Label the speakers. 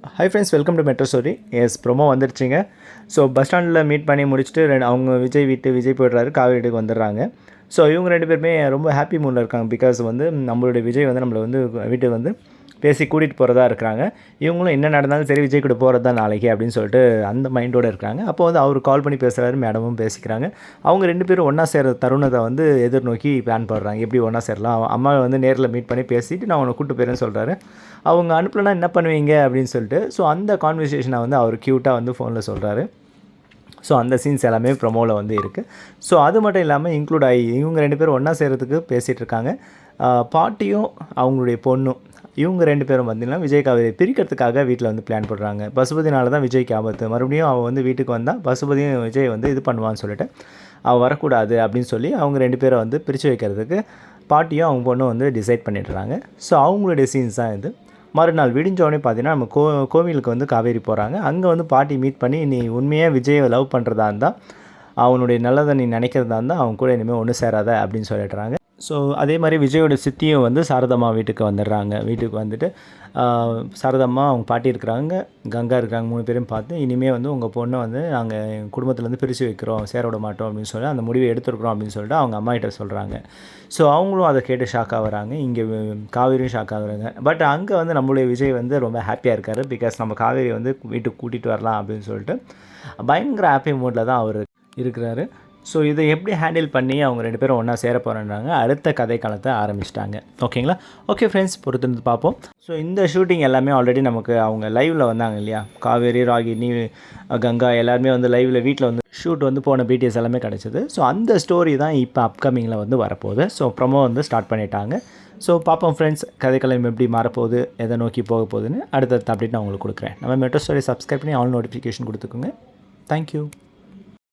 Speaker 1: High friends, welcome to metro story. Yes, promo வந்துருச்சுங்க. So bus ஸ்டாண்டில் meet பண்ணி முடிச்சுட்டு அவங்க விஜய் போய்ட்றாரு, காவேரி வீட்டுக்கு வந்துடுறாங்க. ஸோ இவங்க 2 பேருமே ரொம்ப ஹாப்பி மூடில் இருக்காங்க. பிகாஸ் வந்து நம்மளுடைய விஜய் வந்து நம்மளை வந்து வீட்டுக்கு வந்து பேசி கூட்டிகிட்டு போகிறதா இருக்கிறாங்க. இவங்களும் என்ன நடந்தாலும் சரி விஜய் கூட போகிறது தான் நாளைக்கு அப்படின்னு சொல்லிட்டு அந்த மைண்டோடு இருக்காங்க. அப்போ வந்து அவர் கால் பண்ணி பேசுகிறாரு, மேடமும் பேசிக்கிறாங்க. அவங்க 2 பேரும் ஒன்றா சேர்கிற தருணத்தை வந்து எதிர்நோக்கி பிளான் பண்ணுறாங்க. எப்படி ஒன்றா சேரலாம், அம்மாவை வந்து நேரில் மீட் பண்ணி பேசிவிட்டு நான் உன்னை கூப்பிட்டு போயிறேன்னு சொல்கிறாரு. அவங்க அனுப்பலைன்னா என்ன பண்ணுவீங்க அப்படின்னு சொல்லிட்டு, ஸோ அந்த கான்வர்சேஷனை வந்து அவர் க்யூட்டாக வந்து ஃபோனில் சொல்கிறாரு. ஸோ அந்த சீன்ஸ் எல்லாமே ப்ரொமோவில் வந்து இருக்குது. ஸோ அது மட்டும் இல்லாமல் இன்க்ளூட் ஆகி இவங்க 2 பேரும் ஒன்றா சேர்கிறதுக்கு பேசிகிட்டு இருக்காங்க. பாட்டியும் அவங்களுடைய பொண்ணும் இவங்க 2 பேரும் பார்த்திங்கன்னா விஜய் காவேரி பிரிக்கிறதுக்காக வீட்டில் வந்து பிளான் பண்ணுறாங்க. பசுபதினால தான் விஜய்க்கு ஆபத்து, மறுபடியும் அவள் வந்து வீட்டுக்கு வந்தால் பசுபதியும் விஜய் வந்து இது பண்ணுவான்னு சொல்லிட்டு அவள் வரக்கூடாது அப்படின்னு சொல்லி அவங்க 2 பேரை வந்து பிரித்து வைக்கிறதுக்கு பாட்டியும் அவங்க பொண்ணும் வந்து டிசைட் பண்ணிடுறாங்க. ஸோ அவங்களுடைய சீன்ஸ் தான் இது. மறுநாள் விடிஞ்சோடனே பார்த்தீங்கன்னா நம்ம கோவிலுக்கு வந்து காவேரி போகிறாங்க. அங்கே வந்து பாட்டி மீட் பண்ணி, நீ உண்மையாக விஜயை லவ் பண்ணுறதா இருந்தால், அவனுடைய நல்லதை நீ நினைக்கிறதா இருந்தால் அவங்க கூட இனிமேல் ஒன்று சேராத அப்படின்னு சொல்லிடுறாங்க. ஸோ அதே மாதிரி விஜயோட சித்தியும் வந்து சாரதம்மா வீட்டுக்கு வந்துடுறாங்க. வீட்டுக்கு வந்துட்டு சாரதம்மா அவங்க பாட்டி இருக்கிறாங்க, கங்கா இருக்கிறாங்க, 3 பேரும் பார்த்து இனிமேல் வந்து உங்கள் பொண்ணை வந்து நாங்கள் எங்கள் குடும்பத்துலேருந்து பிரித்து வைக்கிறோம், சேர விட மாட்டோம் அப்படின்னு சொல்லி அந்த முடிவை எடுத்துருக்குறோம் அப்படின்னு சொல்லிட்டு அவங்க அம்மாகிட்ட சொல்கிறாங்க. ஸோ அவங்களும் அதை கேட்டு ஷாக் ஆகுறாங்க. இங்கே காவேரியும் ஷாக் ஆகுறாங்க. பட் அங்கே வந்து நம்மளுடைய விஜய் வந்து ரொம்ப ஹாப்பியாக இருக்கார். பிகாஸ் நம்ம காவேரி வந்து வீட்டுக்கு கூட்டிகிட்டு வரலாம் அப்படின்னு சொல்லிட்டு பயங்கர ஹாப்பி மூடில் தான் அவர் இருக்கிறாரு. ஸோ இதை எப்படி ஹேண்டில் பண்ணி அவங்க 2 பேரும் ஒன்றா சேர போகிறேன்றாங்க. அடுத்த கதை காலத்தை ஆரம்பிச்சிட்டாங்க. ஓகேங்களா? ஓகே ஃப்ரெண்ட்ஸ், பொறுத்திருந்து பார்ப்போம். ஸோ இந்த ஷூட்டிங் எல்லாமே ஆல்ரெடி நமக்கு அவங்க லைவில் வந்தாங்க இல்லையா, காவேரி, ராகினி, கங்கா எல்லாருமே வந்து லைவில் வீட்டில் வந்து ஷூட் வந்து போன பிடிஎஸ் எல்லாமே கிடச்சிது. ஸோ அந்த ஸ்டோரி தான் இப்போ அப்கமிங்கில் வந்து வரப்போகுது. ஸோ ப்ரொமோ வந்து ஸ்டார்ட் பண்ணிட்டாங்க. ஸோ பார்ப்போம் ஃப்ரெண்ட்ஸ், கதைக்களம் எப்படி மாறப்போகுது, எதை நோக்கி போக போகுதுன்னு அடுத்தடுத்த அப்டேட் நான் உங்களுக்கு கொடுக்குறேன். நம்ம மெட்ரோ ஸ்டோரி சப்ஸ்கிரைப் பண்ணி ஆல் நோட்டிஃபிகேஷன் கொடுத்துக்கோங்க. தேங்க்யூ.